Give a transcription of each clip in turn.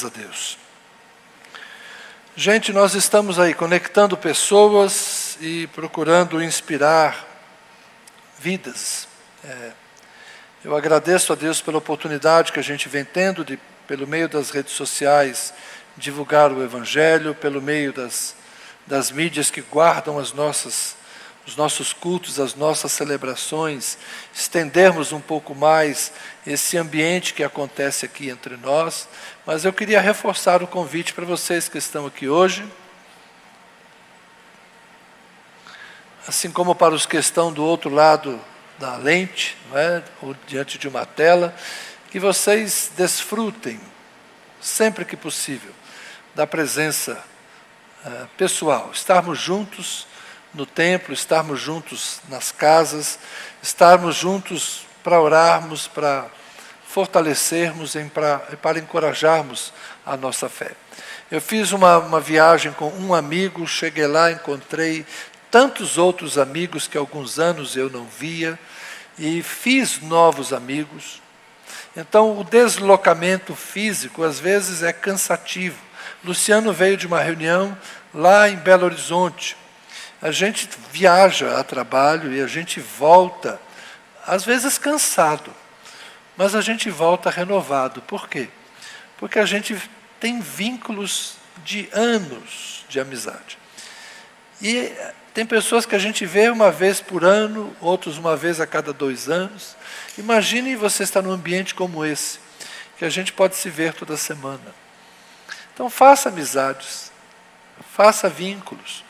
a Deus. Gente, nós estamos aí conectando pessoas e procurando inspirar vidas. Eu agradeço a Deus pela oportunidade que a gente vem tendo de, pelo meio das redes sociais, divulgar o Evangelho, pelo meio das mídias que guardam os nossos cultos, as nossas celebrações, estendermos um pouco mais esse ambiente que acontece aqui entre nós. Mas eu queria reforçar o convite para vocês que estão aqui hoje, assim como para os que estão do outro lado da lente, não é? Ou diante de uma tela, que vocês desfrutem, sempre que possível, da presença pessoal, estarmos juntos no templo, estarmos juntos nas casas, estarmos juntos para orarmos, para fortalecermos e para encorajarmos a nossa fé. Eu fiz uma viagem com um amigo, cheguei lá, encontrei tantos outros amigos que há alguns anos eu não via, e fiz novos amigos. Então, o deslocamento físico, às vezes, é cansativo. Luciano veio de uma reunião lá em Belo Horizonte. A gente viaja a trabalho e a gente volta, às vezes cansado, mas a gente volta renovado. Por quê? Porque a gente tem vínculos de anos de amizade. E tem pessoas que a gente vê uma vez por ano, outros uma vez a cada 2 anos. Imagine você estar num ambiente como esse, que a gente pode se ver toda semana. Então faça amizades, faça vínculos.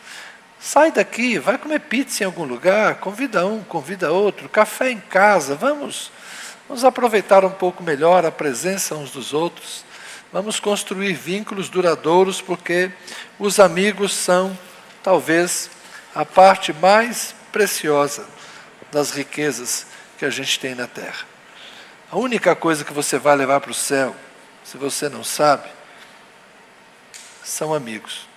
Sai daqui, vai comer pizza em algum lugar, convida um, convida outro, café em casa, vamos aproveitar um pouco melhor a presença uns dos outros, vamos construir vínculos duradouros, porque os amigos são, talvez, a parte mais preciosa das riquezas que a gente tem na terra. A única coisa que você vai levar para o céu, se você não sabe, são amigos.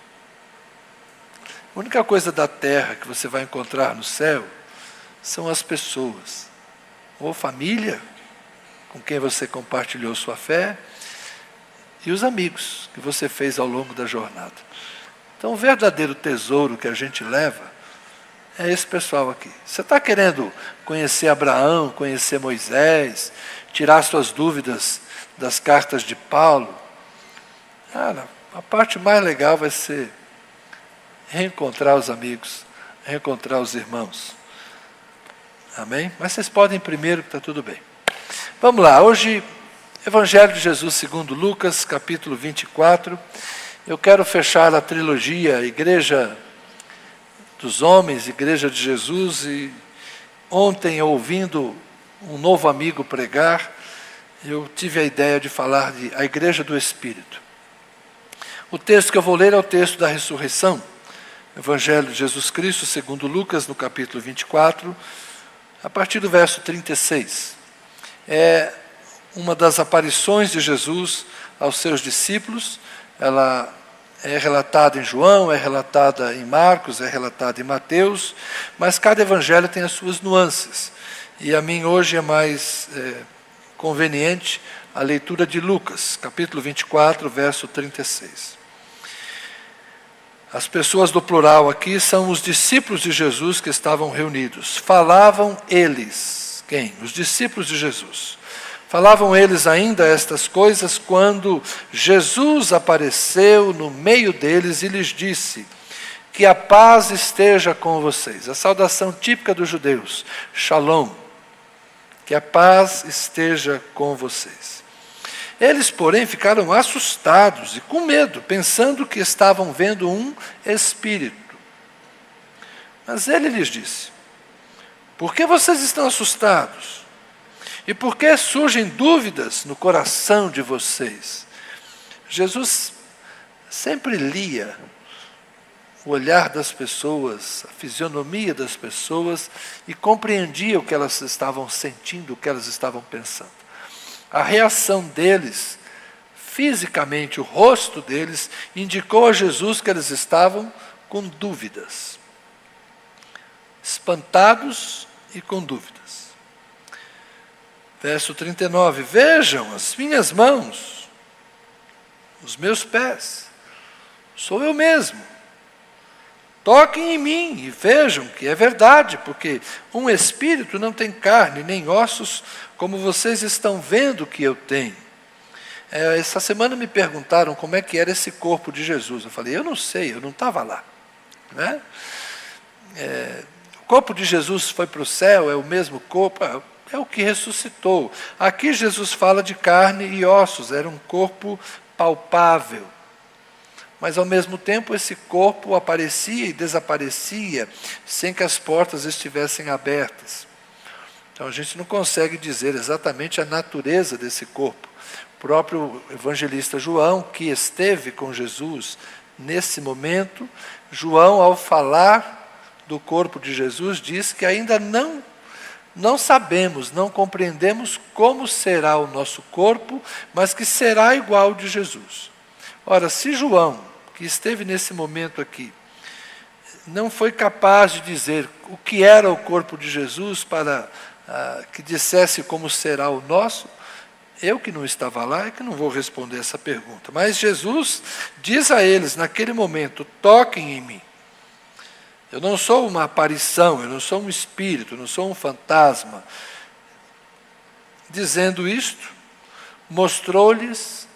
A única coisa da terra que você vai encontrar no céu são as pessoas, ou família, com quem você compartilhou sua fé, e os amigos que você fez ao longo da jornada. Então, o verdadeiro tesouro que a gente leva é esse pessoal aqui. Você está querendo conhecer Abraão, conhecer Moisés, tirar suas dúvidas das cartas de Paulo? Cara, a parte mais legal vai ser reencontrar os amigos, reencontrar os irmãos. Amém? Mas vocês podem primeiro, que está tudo bem. Vamos lá, hoje, Evangelho de Jesus segundo Lucas, capítulo 24. Eu quero fechar a trilogia Igreja dos Homens, Igreja de Jesus, e ontem, ouvindo um novo amigo pregar, eu tive a ideia de falar de a Igreja do Espírito. O texto que eu vou ler é o texto da ressurreição, Evangelho de Jesus Cristo, segundo Lucas, no capítulo 24, a partir do verso 36. É uma das aparições de Jesus aos seus discípulos. Ela é relatada em João, é relatada em Marcos, é relatada em Mateus, mas cada evangelho tem as suas nuances. E a mim hoje é mais conveniente a leitura de Lucas, capítulo 24, verso 36. As pessoas do plural aqui são os discípulos de Jesus que estavam reunidos. Falavam eles. Quem? Os discípulos de Jesus. Falavam eles ainda estas coisas quando Jesus apareceu no meio deles e lhes disse: que a paz esteja com vocês. A saudação típica dos judeus, Shalom. Que a paz esteja com vocês. Eles, porém, ficaram assustados e com medo, pensando que estavam vendo um espírito. Mas ele lhes disse: por que vocês estão assustados? E por que surgem dúvidas no coração de vocês? Jesus sempre lia o olhar das pessoas, a fisionomia das pessoas, e compreendia o que elas estavam sentindo, o que elas estavam pensando. A reação deles, fisicamente, o rosto deles, indicou a Jesus que eles estavam com dúvidas. Espantados e com dúvidas. Verso 39, vejam as minhas mãos os meus pés. Sou eu mesmo. Toquem em mim e vejam que é verdade, porque um espírito não tem carne nem ossos, como vocês estão vendo que eu tenho. Essa semana me perguntaram como é que era esse corpo de Jesus. Eu falei, eu não sei, eu não estava lá. Né? O corpo de Jesus foi para o céu, é o mesmo corpo, é o que ressuscitou. Aqui Jesus fala de carne e ossos, era um corpo palpável. Mas ao mesmo tempo esse corpo aparecia e desaparecia sem que as portas estivessem abertas. Então a gente não consegue dizer exatamente a natureza desse corpo. O próprio evangelista João, que esteve com Jesus nesse momento, João, ao falar do corpo de Jesus, diz que ainda não sabemos, não compreendemos como será o nosso corpo, mas que será igual ao de Jesus. Ora, se João, que esteve nesse momento aqui, não foi capaz de dizer o que era o corpo de Jesus para que dissesse como será o nosso, eu que não estava lá é que não vou responder essa pergunta. Mas Jesus diz a eles, naquele momento, toquem em mim. Eu não sou uma aparição, eu não sou um espírito, eu não sou um fantasma. Dizendo isto, mostrou-lhes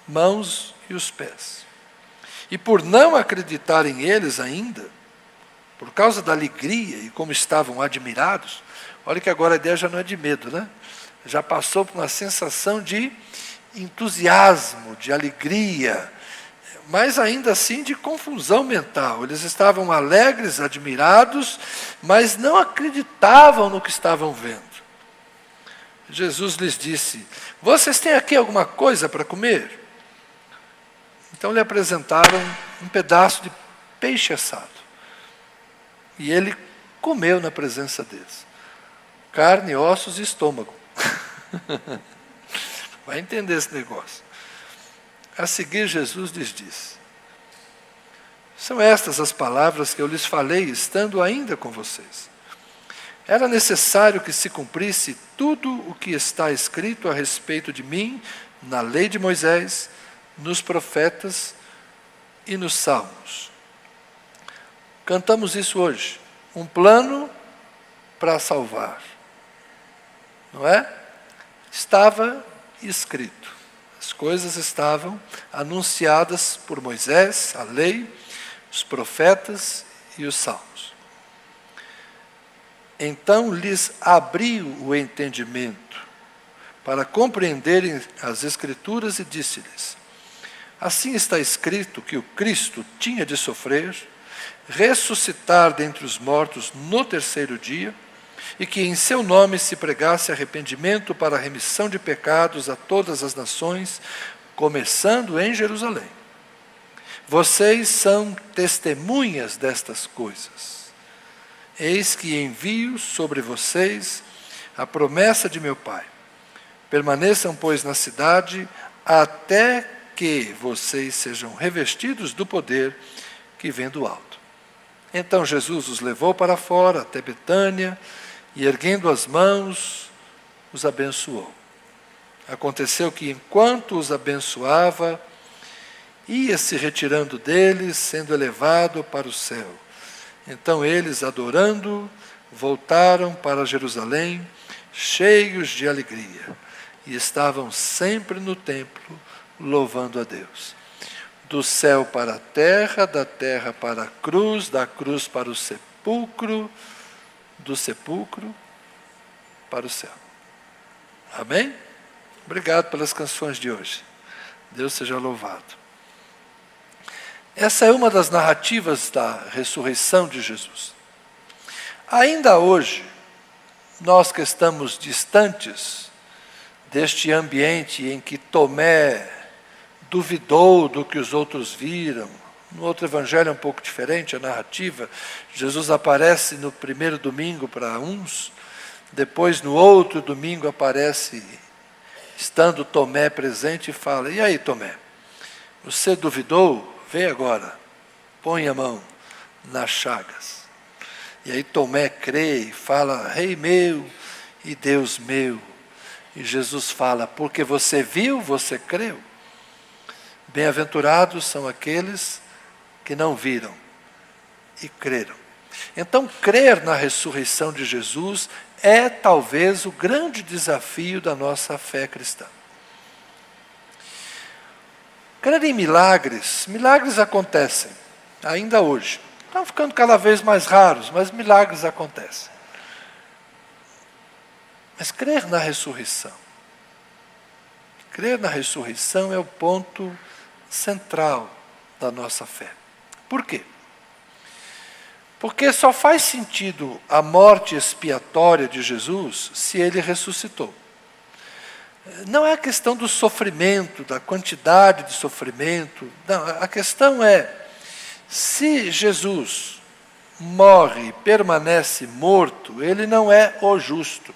mãos e os pés. E por não acreditarem eles ainda, por causa da alegria e como estavam admirados, olha que agora a ideia já não é de medo, né? Já passou por uma sensação de entusiasmo, de alegria, mas ainda assim de confusão mental. Eles estavam alegres, admirados, mas não acreditavam no que estavam vendo. Jesus lhes disse, vocês têm aqui alguma coisa para comer? Então lhe apresentaram um pedaço de peixe assado. E ele comeu na presença deles. Carne, ossos e estômago. Vai entender esse negócio. A seguir, Jesus lhes disse, são estas as palavras que eu lhes falei, estando ainda com vocês. Era necessário que se cumprisse tudo o que está escrito a respeito de mim, na lei de Moisés, nos profetas e nos salmos. Cantamos isso hoje. Um plano para salvar. Não é? Estava escrito. As coisas estavam anunciadas por Moisés, a lei, os profetas e os salmos. Então lhes abriu o entendimento para compreenderem as Escrituras e disse-lhes, assim está escrito que o Cristo tinha de sofrer, ressuscitar dentre os mortos no terceiro dia, e que em seu nome se pregasse arrependimento para a remissão de pecados a todas as nações, começando em Jerusalém. Vocês são testemunhas destas coisas. Eis que envio sobre vocês a promessa de meu Pai. Permaneçam, pois, na cidade, até que vocês sejam revestidos do poder que vem do alto. Então Jesus os levou para fora, até Betânia, e erguendo as mãos, os abençoou. Aconteceu que, enquanto os abençoava, ia se retirando deles, sendo elevado para o céu. Então eles, adorando, voltaram para Jerusalém, cheios de alegria, e estavam sempre no templo, louvando a Deus. Do céu para a terra, da terra para a cruz, da cruz para o sepulcro, do sepulcro para o céu. Amém? Obrigado pelas canções de hoje. Deus seja louvado. Essa é uma das narrativas da ressurreição de Jesus. Ainda hoje, nós que estamos distantes deste ambiente em que Tomé duvidou do que os outros viram. No outro evangelho é um pouco diferente a narrativa. Jesus aparece no primeiro domingo para uns, depois no outro domingo aparece, estando Tomé presente, e fala, e aí Tomé, você duvidou? Vem agora, põe a mão nas chagas. E aí Tomé crê e fala, Rei meu e Deus meu. E Jesus fala, porque você viu, você creu. Bem-aventurados são aqueles que não viram e creram. Então, crer na ressurreição de Jesus é talvez o grande desafio da nossa fé cristã. Crer em milagres, milagres acontecem, ainda hoje. Estão ficando cada vez mais raros, mas milagres acontecem. Mas crer na ressurreição. Crer na ressurreição é o ponto central da nossa fé. Por quê? Porque só faz sentido a morte expiatória de Jesus se ele ressuscitou. Não é a questão do sofrimento, da quantidade de sofrimento. Não, a questão é, se Jesus morre e permanece morto, ele não é o justo.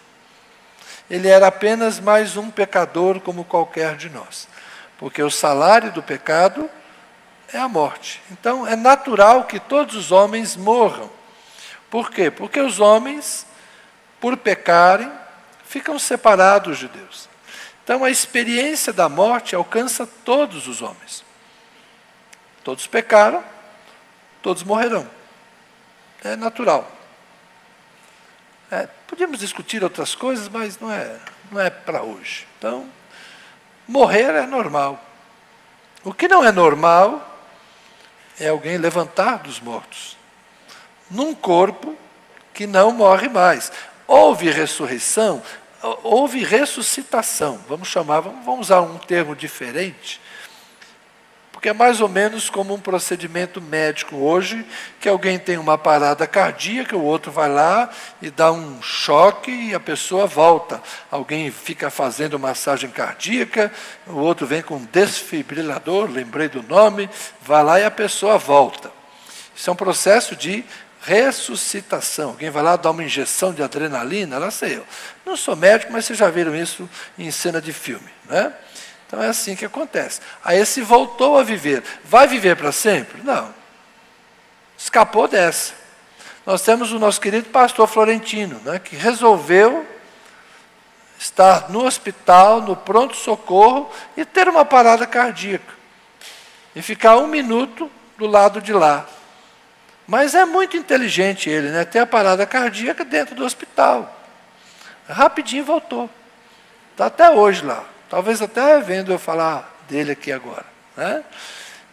Ele era apenas mais um pecador como qualquer de nós. Porque o salário do pecado é a morte. Então, é natural que todos os homens morram. Por quê? Porque os homens, por pecarem, ficam separados de Deus. Então, a experiência da morte alcança todos os homens. Todos pecaram, todos morrerão. É natural. Podíamos discutir outras coisas, mas não é para hoje. Então, morrer é normal. O que não é normal é alguém levantar dos mortos, num corpo que não morre mais. Houve ressurreição, houve ressuscitação. Vamos usar um termo diferente, porque é mais ou menos como um procedimento médico hoje, que alguém tem uma parada cardíaca, o outro vai lá e dá um choque e a pessoa volta. Alguém fica fazendo massagem cardíaca, o outro vem com um desfibrilador, lembrei do nome, vai lá e a pessoa volta. Isso é um processo de ressuscitação. Alguém vai lá dar uma injeção de adrenalina, lá sei eu. Não sou médico, mas vocês já viram isso em cena de filme, né? Então é assim que acontece. Aí esse voltou a viver. Vai viver para sempre? Não. Escapou dessa. Nós temos o nosso querido pastor Florentino, né, que resolveu estar no hospital, no pronto-socorro, e ter uma parada cardíaca. E ficar 1 minuto do lado de lá. Mas é muito inteligente ele, né, ter a parada cardíaca dentro do hospital. Rapidinho voltou. Está até hoje lá. Talvez até vendo eu falar dele aqui agora, né?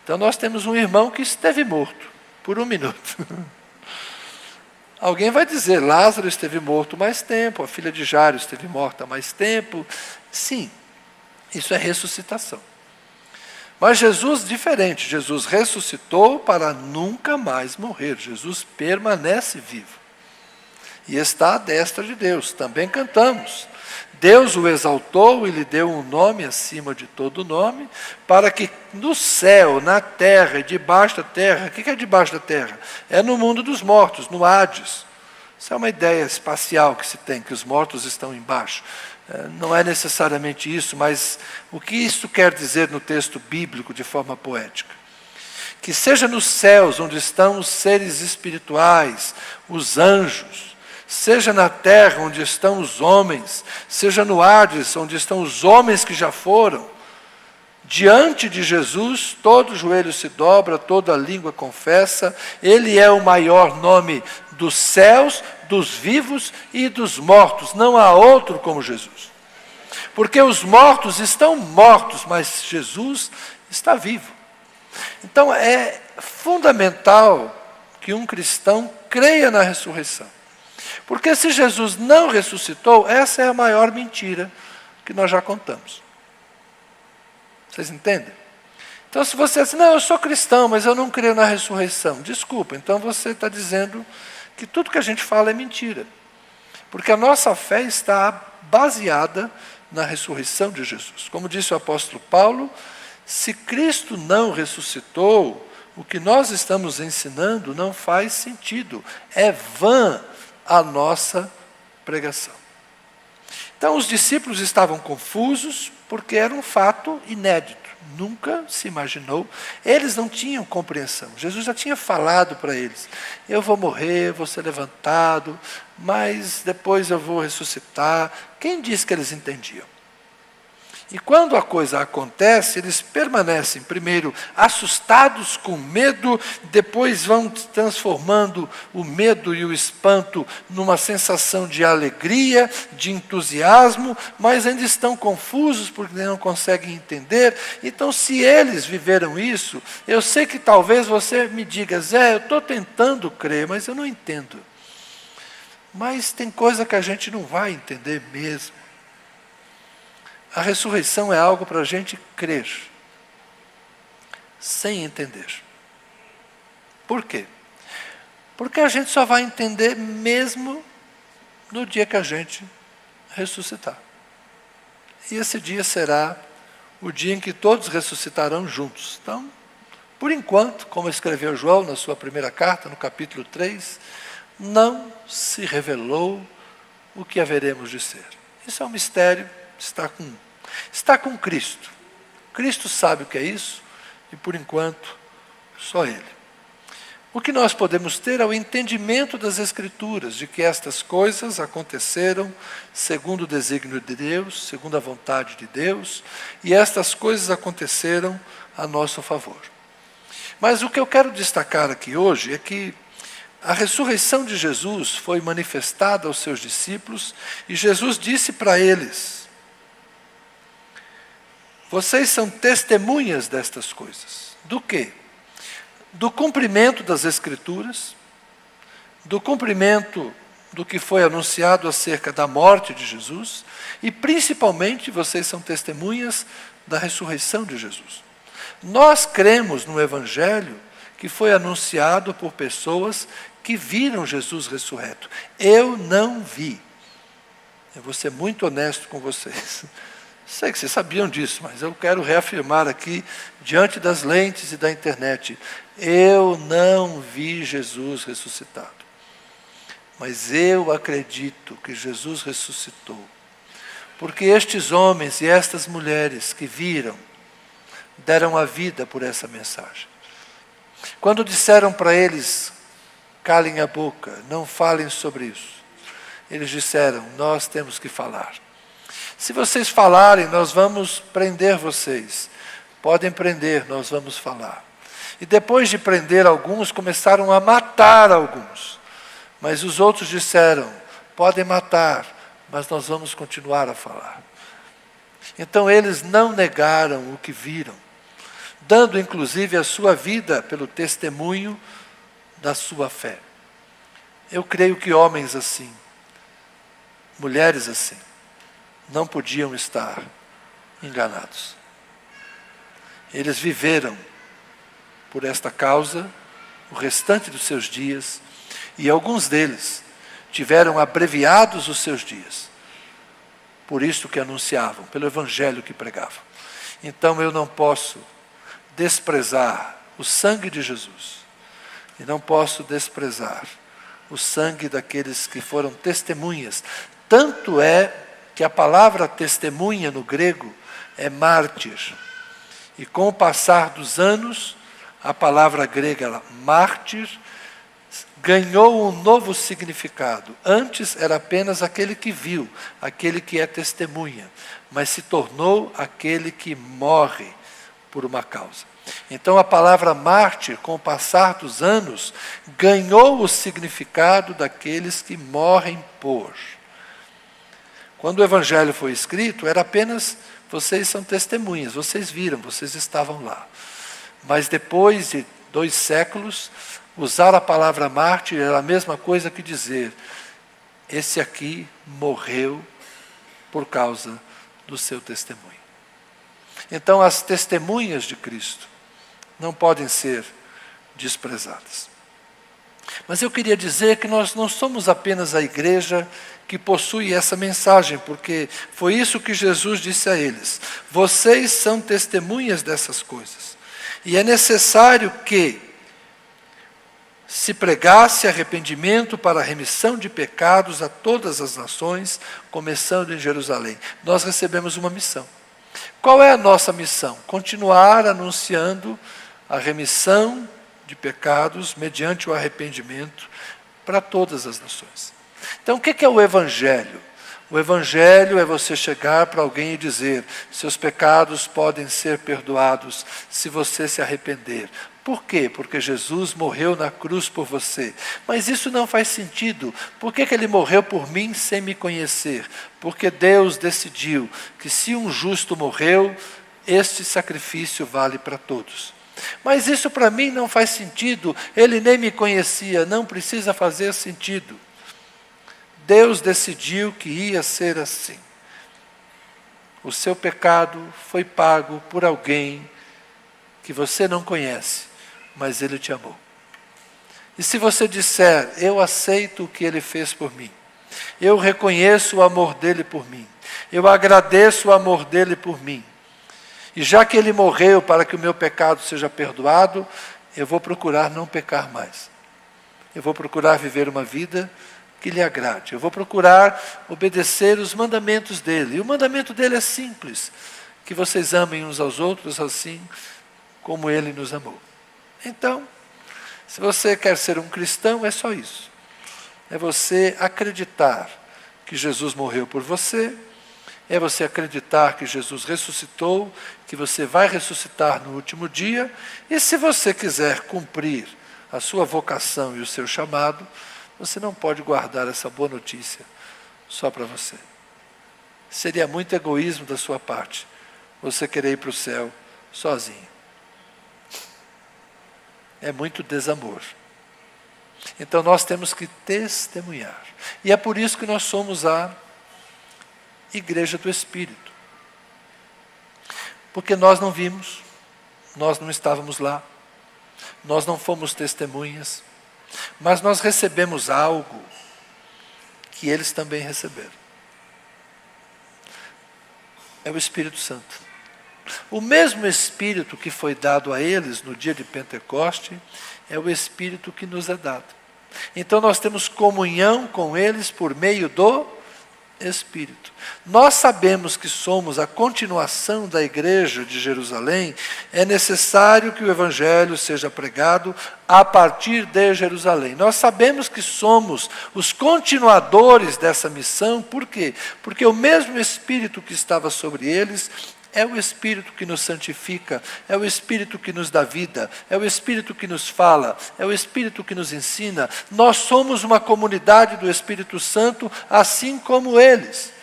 Então nós temos um irmão que esteve morto por 1 minuto. Alguém vai dizer, Lázaro esteve morto mais tempo, a filha de Jairo esteve morta mais tempo. Sim, isso é ressuscitação. Mas Jesus, diferente, Jesus ressuscitou para nunca mais morrer. Jesus permanece vivo. E está à destra de Deus. Também cantamos. Deus o exaltou e lhe deu um nome acima de todo nome, para que no céu, na terra e debaixo da terra, o que é debaixo da terra? É no mundo dos mortos, no Hades. Isso é uma ideia espacial que se tem, que os mortos estão embaixo. Não é necessariamente isso, mas o que isso quer dizer no texto bíblico de forma poética? Que seja nos céus, onde estão os seres espirituais, os anjos, seja na terra, onde estão os homens, seja no Hades, onde estão os homens que já foram, diante de Jesus, todo joelho se dobra, toda língua confessa, Ele é o maior nome dos céus, dos vivos e dos mortos, não há outro como Jesus. Porque os mortos estão mortos, mas Jesus está vivo. Então é fundamental que um cristão creia na ressurreição. Porque se Jesus não ressuscitou, essa é a maior mentira que nós já contamos. Vocês entendem? Então se você diz, não, eu sou cristão, mas eu não creio na ressurreição. Desculpa, então você está dizendo que tudo que a gente fala é mentira. Porque a nossa fé está baseada na ressurreição de Jesus. Como disse o apóstolo Paulo, se Cristo não ressuscitou, o que nós estamos ensinando não faz sentido. É vã a nossa pregação. Então os discípulos estavam confusos porque era um fato inédito. Nunca se imaginou. Eles não tinham compreensão. Jesus já tinha falado para eles, eu vou morrer, vou ser levantado, mas depois eu vou ressuscitar. Quem disse que eles entendiam? E quando a coisa acontece, eles permanecem primeiro assustados, com medo, depois vão transformando o medo e o espanto numa sensação de alegria, de entusiasmo, mas ainda estão confusos porque não conseguem entender. Então, se eles viveram isso, eu sei que talvez você me diga: Zé, eu estou tentando crer, mas eu não entendo. Mas tem coisa que a gente não vai entender mesmo. A ressurreição é algo para a gente crer, sem entender. Por quê? Porque a gente só vai entender mesmo no dia que a gente ressuscitar. E esse dia será o dia em que todos ressuscitarão juntos. Então, por enquanto, como escreveu João na sua primeira carta, no capítulo 3, não se revelou o que haveremos de ser. Isso é um mistério, está com Cristo. Cristo sabe o que é isso, e por enquanto, só Ele. O que nós podemos ter é o entendimento das Escrituras, de que estas coisas aconteceram segundo o desígnio de Deus, segundo a vontade de Deus, e estas coisas aconteceram a nosso favor. Mas o que eu quero destacar aqui hoje é que a ressurreição de Jesus foi manifestada aos seus discípulos, e Jesus disse para eles: vocês são testemunhas destas coisas. Do quê? Do cumprimento das Escrituras, do cumprimento do que foi anunciado acerca da morte de Jesus, e principalmente vocês são testemunhas da ressurreição de Jesus. Nós cremos no Evangelho que foi anunciado por pessoas que viram Jesus ressurreto. Eu não vi. Eu vou ser muito honesto com vocês. Sei que vocês sabiam disso, mas eu quero reafirmar aqui, diante das lentes e da internet: eu não vi Jesus ressuscitado. Mas eu acredito que Jesus ressuscitou. Porque estes homens e estas mulheres que viram, deram a vida por essa mensagem. Quando disseram para eles: calem a boca, não falem sobre isso, eles disseram: nós temos que falar. Se vocês falarem, nós vamos prender vocês. Podem prender, nós vamos falar. E depois de prender alguns, começaram a matar alguns. Mas os outros disseram: podem matar, mas nós vamos continuar a falar. Então eles não negaram o que viram, dando inclusive a sua vida pelo testemunho da sua fé. Eu creio que homens assim, mulheres assim, não podiam estar enganados. Eles viveram por esta causa o restante dos seus dias, e alguns deles tiveram abreviados os seus dias, por isso que anunciavam, pelo Evangelho que pregavam. Então eu não posso desprezar o sangue de Jesus, e não posso desprezar o sangue daqueles que foram testemunhas. Tanto é que a palavra testemunha no grego é mártir. E com o passar dos anos, a palavra grega mártir ganhou um novo significado. Antes era apenas aquele que viu, aquele que é testemunha, mas se tornou aquele que morre por uma causa. Então a palavra mártir, com o passar dos anos, ganhou o significado daqueles que morrem por. Quando o Evangelho foi escrito, era apenas: vocês são testemunhas, vocês viram, vocês estavam lá. Mas depois de 2 séculos, usar a palavra mártir era a mesma coisa que dizer: esse aqui morreu por causa do seu testemunho. Então as testemunhas de Cristo não podem ser desprezadas. Mas eu queria dizer que nós não somos apenas a igreja que possui essa mensagem, porque foi isso que Jesus disse a eles: vocês são testemunhas dessas coisas. E é necessário que se pregasse arrependimento para a remissão de pecados a todas as nações, começando em Jerusalém. Nós recebemos uma missão. Qual é a nossa missão? Continuar anunciando a remissão de pecados mediante o arrependimento para todas as nações. Então, o que é o Evangelho? O Evangelho é você chegar para alguém e dizer: seus pecados podem ser perdoados se você se arrepender. Por quê? Porque Jesus morreu na cruz por você. Mas isso não faz sentido. Por que Ele morreu por mim sem me conhecer? Porque Deus decidiu que se um justo morreu, este sacrifício vale para todos. Mas isso para mim não faz sentido. Ele nem me conhecia. Não precisa fazer sentido. Deus decidiu que ia ser assim. O seu pecado foi pago por alguém que você não conhece, mas Ele te amou. E se você disser: eu aceito o que Ele fez por mim, eu reconheço o amor dEle por mim, eu agradeço o amor dEle por mim, e já que Ele morreu para que o meu pecado seja perdoado, eu vou procurar não pecar mais. Eu vou procurar viver uma vida que lhe agrade. Eu vou procurar obedecer os mandamentos dEle. E o mandamento dEle é simples: que vocês amem uns aos outros assim como Ele nos amou. Então, se você quer ser um cristão, é só isso. É você acreditar que Jesus morreu por você, é você acreditar que Jesus ressuscitou, que você vai ressuscitar no último dia, e se você quiser cumprir a sua vocação e o seu chamado, você não pode guardar essa boa notícia só para você. Seria muito egoísmo da sua parte você querer ir para o céu sozinho. É muito desamor. Então nós temos que testemunhar. E é por isso que nós somos a Igreja do Espírito. Porque nós não vimos, nós não estávamos lá, nós não fomos testemunhas, mas nós recebemos algo que eles também receberam. É o Espírito Santo. O mesmo Espírito que foi dado a eles no dia de Pentecoste é o Espírito que nos é dado. Então nós temos comunhão com eles por meio do Espírito. Nós sabemos que somos a continuação da igreja de Jerusalém. É necessário que o Evangelho seja pregado a partir de Jerusalém. Nós sabemos que somos os continuadores dessa missão. Por quê? Porque o mesmo Espírito que estava sobre eles é o Espírito que nos santifica, é o Espírito que nos dá vida, é o Espírito que nos fala, é o Espírito que nos ensina. Nós somos uma comunidade do Espírito Santo, assim como eles.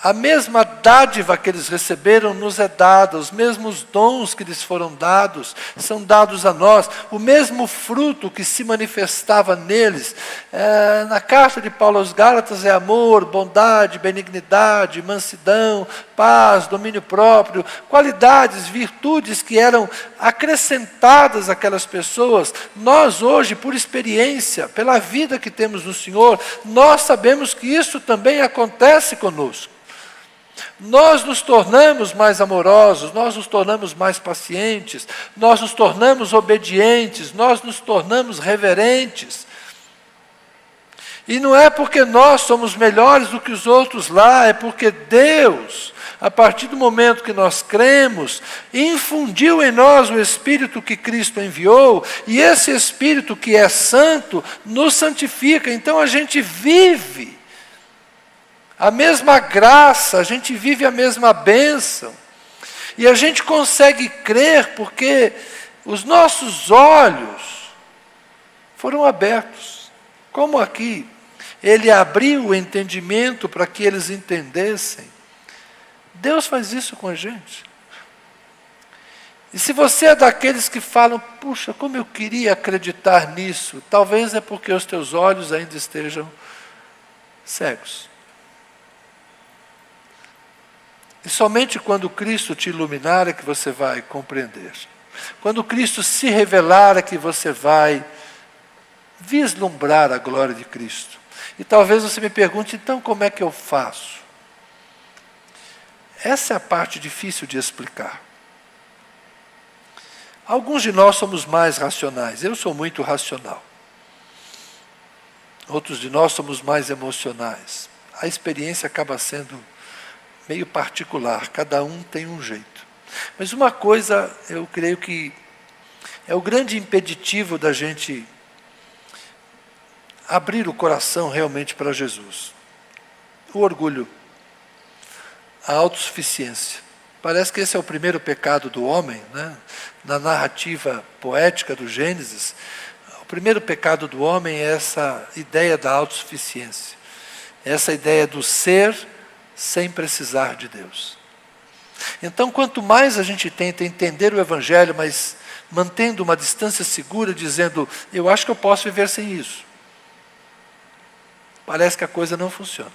A mesma dádiva que eles receberam nos é dada, os mesmos dons que lhes foram dados são dados a nós, o mesmo fruto que se manifestava neles. Na carta de Paulo aos Gálatas é amor, bondade, benignidade, mansidão, paz, domínio próprio, qualidades, virtudes que eram acrescentadas àquelas pessoas. Nós hoje, por experiência, pela vida que temos no Senhor, nós sabemos que isso também acontece conosco. Nós nos tornamos mais amorosos, nós nos tornamos mais pacientes, nós nos tornamos obedientes, nós nos tornamos reverentes. E não é porque nós somos melhores do que os outros lá, é porque Deus, a partir do momento que nós cremos, infundiu em nós o Espírito que Cristo enviou, e esse Espírito que é santo, nos santifica. Então a gente vive a mesma graça, a gente vive a mesma bênção. E a gente consegue crer porque os nossos olhos foram abertos. Como aqui, Ele abriu o entendimento para que eles entendessem. Deus faz isso com a gente. E se você é daqueles que falam: puxa, como eu queria acreditar nisso, talvez é porque os teus olhos ainda estejam cegos. E somente quando Cristo te iluminar é que você vai compreender. Quando Cristo se revelar é que você vai vislumbrar a glória de Cristo. E talvez você me pergunte: então como é que eu faço? Essa é a parte difícil de explicar. Alguns de nós somos mais racionais. Eu sou muito racional. Outros de nós somos mais emocionais. A experiência acaba sendo meio particular, cada um tem um jeito. Mas uma coisa, eu creio que é o grande impeditivo da gente abrir o coração realmente para Jesus. O orgulho, a autossuficiência. Parece que esse é o primeiro pecado do homem, né? Na narrativa poética do Gênesis, o primeiro pecado do homem é essa ideia da autossuficiência, essa ideia do ser sem precisar de Deus. Então, quanto mais a gente tenta entender o Evangelho, mas mantendo uma distância segura, dizendo, eu acho que eu posso viver sem isso, parece que a coisa não funciona.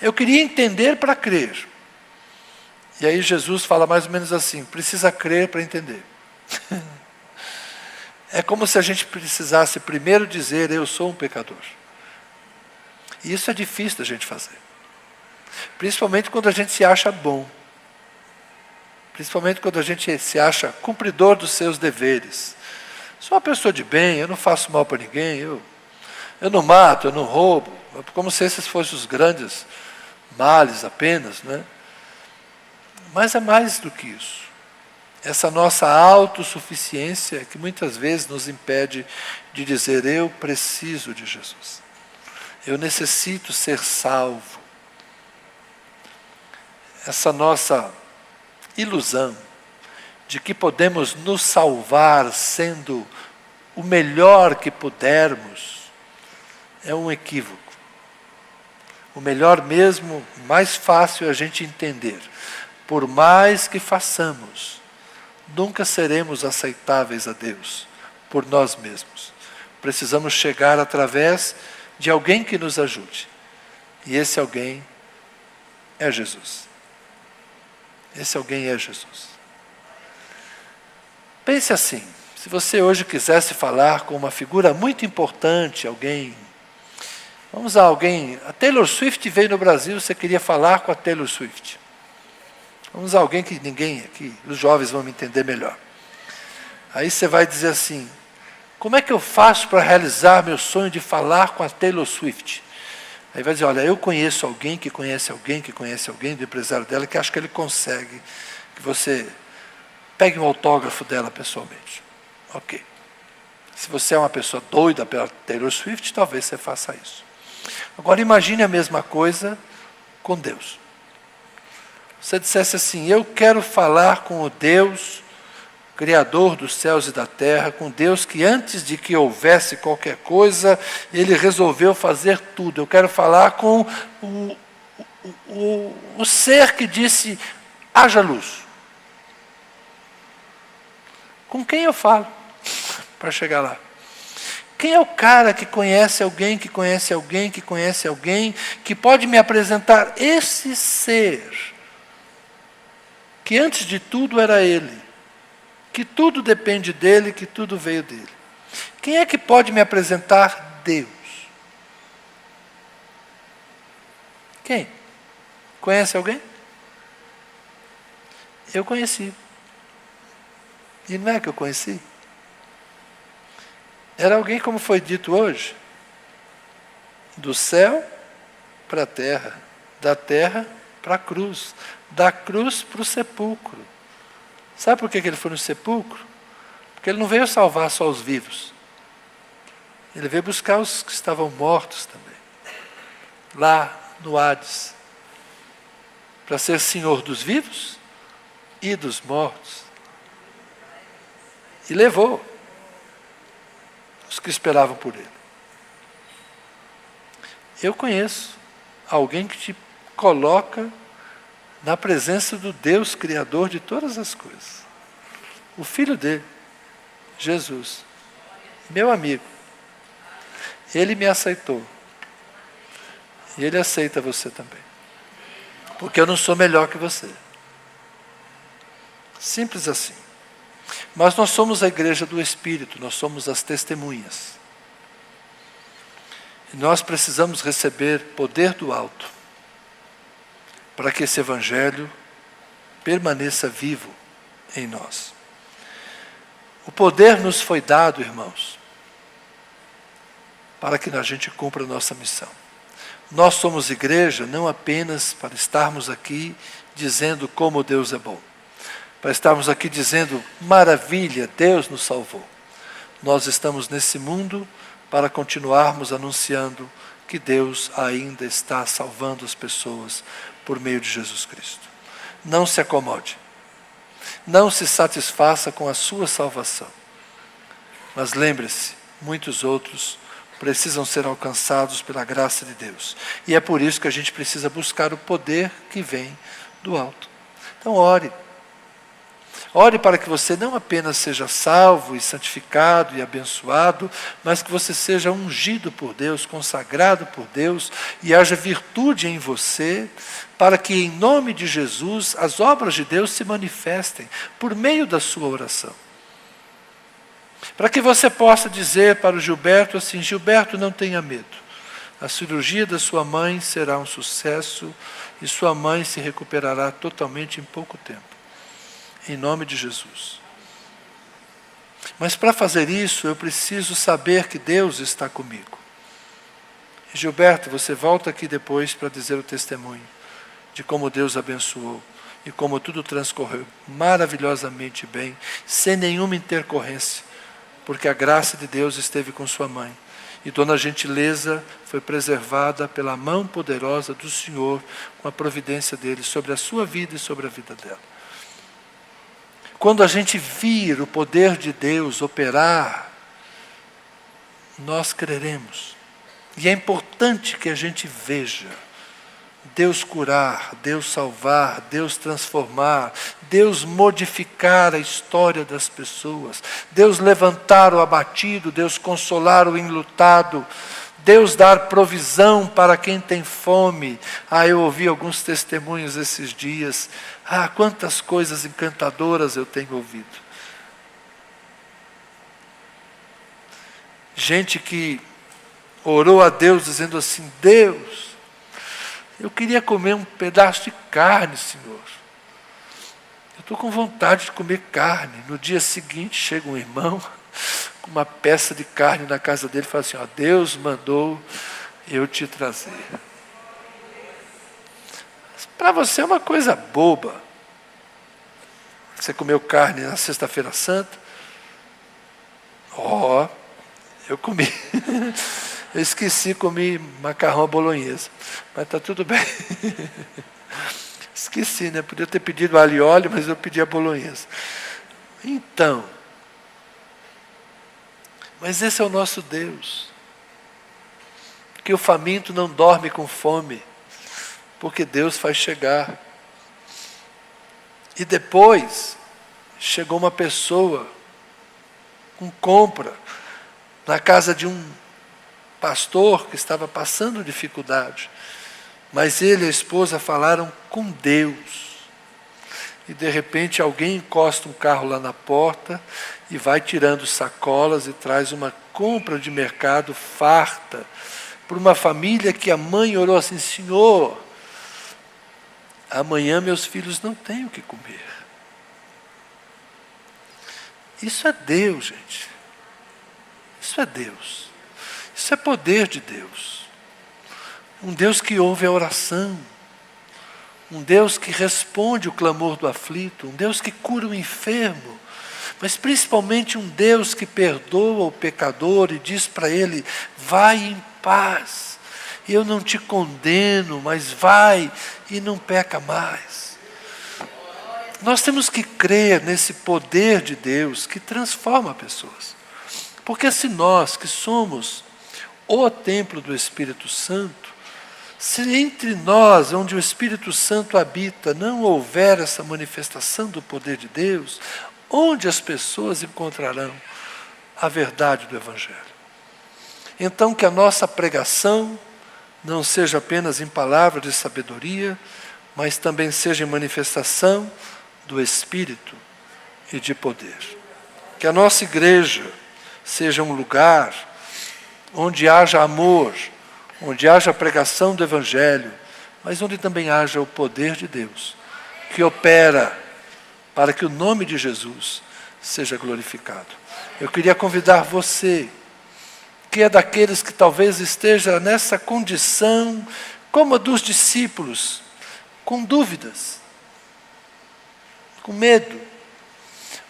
Eu queria entender para crer. E aí Jesus fala mais ou menos assim, precisa crer para entender. É como se a gente precisasse primeiro dizer, eu sou um pecador. E isso é difícil da gente fazer. Principalmente quando a gente se acha bom. Principalmente quando a gente se acha cumpridor dos seus deveres. Sou uma pessoa de bem, eu não faço mal para ninguém, eu não mato, eu não roubo. Como se esses fossem os grandes males apenas, né? Mas é mais do que isso. Essa nossa autossuficiência que muitas vezes nos impede de dizer, eu preciso de Jesus. Eu necessito ser salvo. Essa nossa ilusão de que podemos nos salvar sendo o melhor que pudermos é um equívoco. O melhor mesmo, mais fácil é a gente entender. Por mais que façamos, nunca seremos aceitáveis a Deus por nós mesmos. Precisamos chegar através de alguém que nos ajude. E esse alguém é Jesus. Esse alguém é Jesus. Pense assim, se você hoje quisesse falar com uma figura muito importante, alguém, vamos a alguém, a Taylor Swift veio no Brasil, você queria falar com a Taylor Swift. Vamos a alguém que ninguém aqui, os jovens vão me entender melhor. Aí você vai dizer assim, como é que eu faço para realizar meu sonho de falar com a Taylor Swift? Aí vai dizer, olha, eu conheço alguém que conhece alguém que conhece alguém do empresário dela que acho que ele consegue que você pegue um autógrafo dela pessoalmente. Ok. Se você é uma pessoa doida pela Taylor Swift, talvez você faça isso. Agora imagine a mesma coisa com Deus. Você dissesse assim, eu quero falar com o Deus, Criador dos céus e da terra, com Deus que antes de que houvesse qualquer coisa, Ele resolveu fazer tudo. Eu quero falar com o ser que disse, haja luz. Com quem eu falo para chegar lá? Quem é o cara que conhece alguém, que conhece alguém, que conhece alguém, que pode me apresentar esse ser, que antes de tudo era Ele, que tudo depende dEle, que tudo veio dEle. Quem é que pode me apresentar Deus? Quem? Conhece alguém? Eu conheci. E não é que eu conheci? Era alguém, como foi dito hoje, do céu para a terra, da terra para a cruz, da cruz para o sepulcro. Sabe por que ele foi no sepulcro? Porque ele não veio salvar só os vivos. Ele veio buscar os que estavam mortos também. Lá no Hades. Para ser Senhor dos vivos e dos mortos. E levou os que esperavam por Ele. Eu conheço alguém que te coloca na presença do Deus Criador de todas as coisas. O Filho dele, Jesus, meu amigo. Ele me aceitou. E Ele aceita você também. Porque eu não sou melhor que você. Simples assim. Mas nós somos a igreja do Espírito, nós somos as testemunhas. E nós precisamos receber poder do alto para que esse Evangelho permaneça vivo em nós. O poder nos foi dado, irmãos, para que a gente cumpra a nossa missão. Nós somos igreja não apenas para estarmos aqui dizendo como Deus é bom, para estarmos aqui dizendo, maravilha, Deus nos salvou. Nós estamos nesse mundo para continuarmos anunciando que Deus ainda está salvando as pessoas por meio de Jesus Cristo. Não se acomode. Não se satisfaça com a sua salvação. Mas lembre-se, muitos outros precisam ser alcançados pela graça de Deus. E é por isso que a gente precisa buscar o poder que vem do alto. Então ore. Ore para que você não apenas seja salvo e santificado e abençoado, mas que você seja ungido por Deus, consagrado por Deus, e haja virtude em você, para que em nome de Jesus as obras de Deus se manifestem por meio da sua oração. Para que você possa dizer para o Gilberto assim: Gilberto, não tenha medo. A cirurgia da sua mãe será um sucesso e sua mãe se recuperará totalmente em pouco tempo. Em nome de Jesus. Mas para fazer isso, eu preciso saber que Deus está comigo. E Gilberto, você volta aqui depois para dizer o testemunho de como Deus abençoou e como tudo transcorreu maravilhosamente bem, sem nenhuma intercorrência, porque a graça de Deus esteve com sua mãe. E Dona Gentileza foi preservada pela mão poderosa do Senhor, com a providência dele sobre a sua vida e sobre a vida dela. Quando a gente vir o poder de Deus operar, nós creremos. E é importante que a gente veja Deus curar, Deus salvar, Deus transformar, Deus modificar a história das pessoas, Deus levantar o abatido, Deus consolar o enlutado, Deus dar provisão para quem tem fome. Eu ouvi alguns testemunhos esses dias. Quantas coisas encantadoras eu tenho ouvido. Gente que orou a Deus dizendo assim: Deus, eu queria comer um pedaço de carne, Senhor. Eu estou com vontade de comer carne. No dia seguinte chega um irmão com uma peça de carne na casa dele e fala assim: Deus mandou eu te trazer. Para você é uma coisa boba. Você comeu carne na sexta-feira santa? Eu comi. Eu esqueci, comi macarrão à bolonhesa. Mas está tudo bem. Esqueci, né? Podia ter pedido alho e óleo, mas eu pedi a bolonhesa. Então, mas esse é o nosso Deus. Que o faminto não dorme com fome, porque Deus faz chegar. E depois, chegou uma pessoa com compra na casa de um pastor que estava passando dificuldade. Mas ele e a esposa falaram com Deus. E de repente alguém encosta um carro lá na porta e vai tirando sacolas e traz uma compra de mercado farta para uma família que a mãe orou assim: Senhor, amanhã meus filhos não têm o que comer. Isso é Deus, gente. Isso é Deus. Isso é poder de Deus. Um Deus que ouve a oração. Um Deus que responde o clamor do aflito. Um Deus que cura o enfermo. Mas principalmente um Deus que perdoa o pecador e diz para ele: vai em paz. Eu não te condeno, mas vai e não peca mais. Nós temos que crer nesse poder de Deus que transforma pessoas. Porque se nós, que somos o templo do Espírito Santo, se entre nós, onde o Espírito Santo habita, não houver essa manifestação do poder de Deus, onde as pessoas encontrarão a verdade do Evangelho? Então, que a nossa pregação não seja apenas em palavras de sabedoria, mas também seja em manifestação do Espírito e de poder. Que a nossa igreja seja um lugar onde haja amor, onde haja pregação do Evangelho, mas onde também haja o poder de Deus, que opera para que o nome de Jesus seja glorificado. Eu queria convidar você, que é daqueles que talvez esteja nessa condição, como a dos discípulos, com dúvidas, com medo,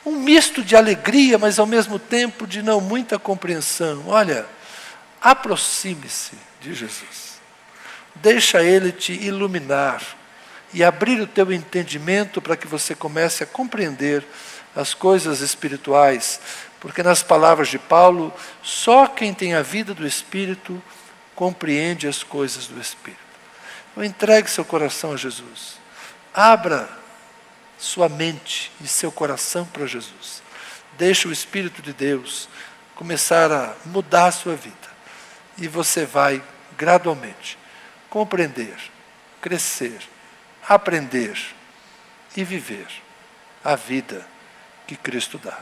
um misto de alegria, mas ao mesmo tempo de não muita compreensão. Olha, Aproxime-se de Jesus. Deixa Ele te iluminar e abrir o teu entendimento para que você comece a compreender as coisas espirituais, porque nas palavras de Paulo, só quem tem a vida do Espírito compreende as coisas do Espírito. Então entregue seu coração a Jesus. Abra sua mente e seu coração para Jesus. Deixe o Espírito de Deus começar a mudar a sua vida. E você vai gradualmente compreender, crescer, aprender e viver a vida que Cristo dá.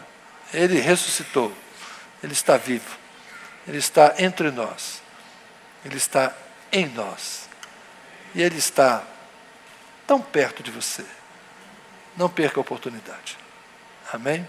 Ele ressuscitou, Ele está vivo, Ele está entre nós, Ele está em nós. E Ele está tão perto de você. Não perca a oportunidade. Amém?